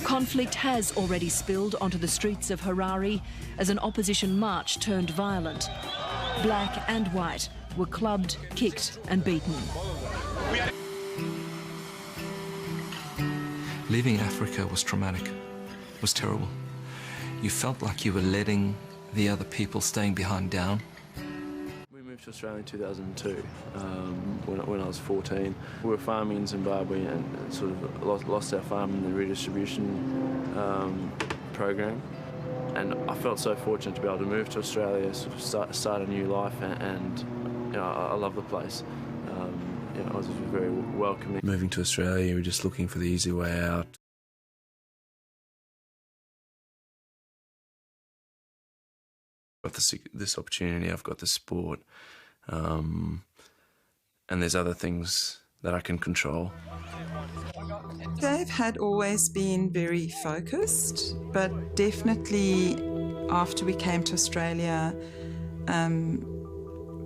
Conflict has already spilled onto the streets of Harare as an opposition march turned violent. Black and white were clubbed, kicked and beaten. Leaving Africa was traumatic, was terrible. You felt like you were letting the other people staying behind down. We moved to Australia in 2002, when I was 14. We were farming in Zimbabwe and sort of lost our farm in the redistribution program. And I felt so fortunate to be able to move to Australia, sort of start a new life, and you know, I love the place. You know, it was very welcoming. Moving to Australia, you were just looking for the easy way out. I've got this opportunity, I've got this sport, and there's other things that I can control. Dave had always been very focused, but definitely after we came to Australia,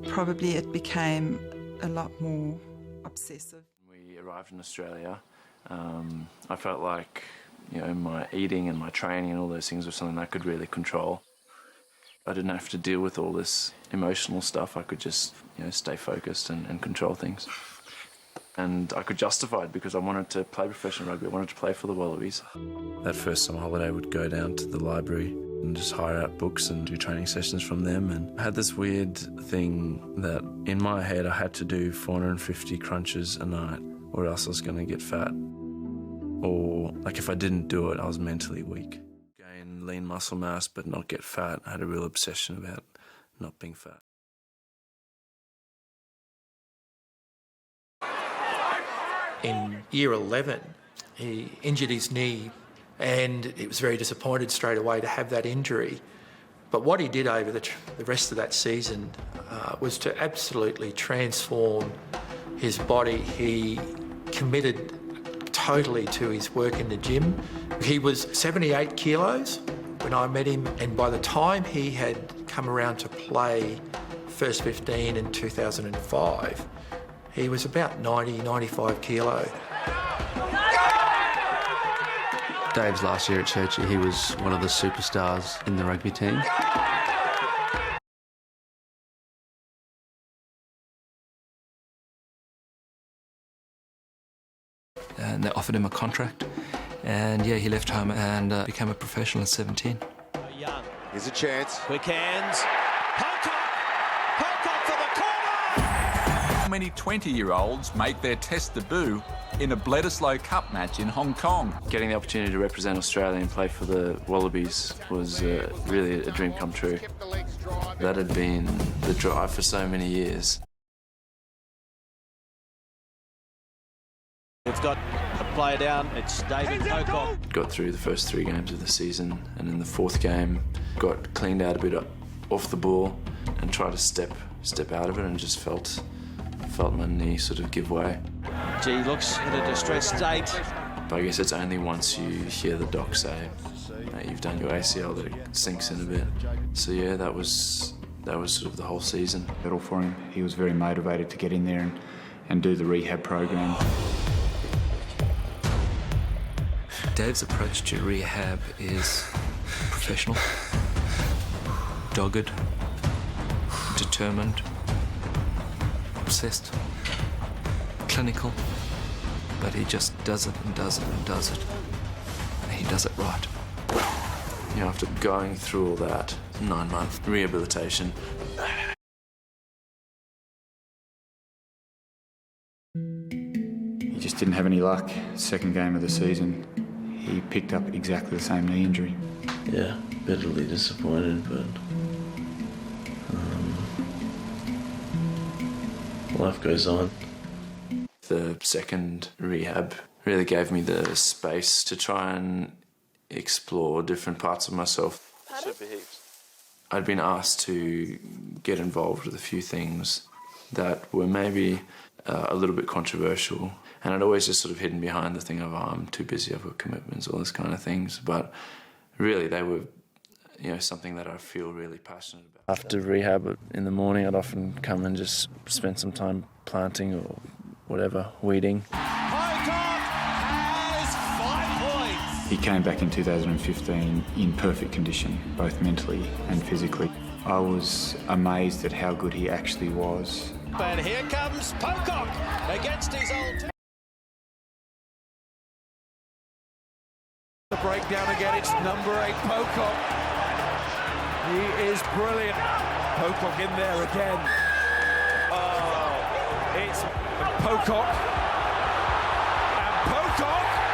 probably it became a lot more obsessive. When we arrived in Australia, I felt like, you know, my eating and my training and all those things were something I could really control. I didn't have to deal with all this emotional stuff. I could just, you know, stay focused and control things. And I could justify it because I wanted to play professional rugby. I wanted to play for the Wallabies. That first summer holiday, I would go down to the library and just hire out books and do training sessions from them. And I had this weird thing that in my head I had to do 450 crunches a night or else I was going to get fat. Or, like, if I didn't do it, I was mentally weak. Gain lean muscle mass but not get fat. I had a real obsession about not being fat. In year 11, he injured his knee and he was very disappointed straight away to have that injury. But what he did over the rest of that season was to absolutely transform his body. He committed totally to his work in the gym. He was 78 kilos when I met him, and by the time he had come around to play first 15 in 2005, he was about 90, 95 kilo. Dave's last year at Churchie, he was one of the superstars in the rugby team. And they offered him a contract, and yeah, he left home and became a professional at 17. Young. Here's a chance. Quick hands. Pocock for the corner! How many 20-year-olds make their test debut in a Bledisloe Cup match in Hong Kong? Getting the opportunity to represent Australia and play for the Wallabies was really a dream come true. That had been the drive for so many years. We've got a player down, it's David Pocock. Got through the first 3 games of the season, and in the 4th game got cleaned out a bit off the ball and tried to step out of it, and just felt my knee sort of give way. He looks in a distressed state. But I guess it's only once you hear the doc say, "Mate, you've done your ACL," that it sinks in a bit. So yeah, that was sort of the whole season. Battle for him. He was very motivated to get in there and do the rehab program. Dave's approach to rehab is professional, dogged, determined, obsessed, clinical, but he just does it and does it and does it, and he does it right. You know, after going through all that 9-month rehabilitation, He just didn't have any luck. Second game of the season, he picked up exactly the same knee injury. yeah, bitterly disappointed, but life goes on. The second rehab really gave me the space to try and explore different parts of myself. Super heaps. I'd been asked to get involved with a few things that were maybe a little bit controversial, and I'd always just sort of hidden behind the thing of, oh, I'm too busy, I've got commitments, all this kind of things. But really, they were, you know, something that I feel really passionate about. After rehab in the morning, I'd often come and just spend some time planting or whatever, weeding. Pocock has 5 points. He came back in 2015 in perfect condition, both mentally and physically. I was amazed at how good he actually was. And here comes Pocock against his old... The breakdown again, it's number 8, Pocock. He is brilliant. Pocock in there again. Oh, it's Pocock. And Pocock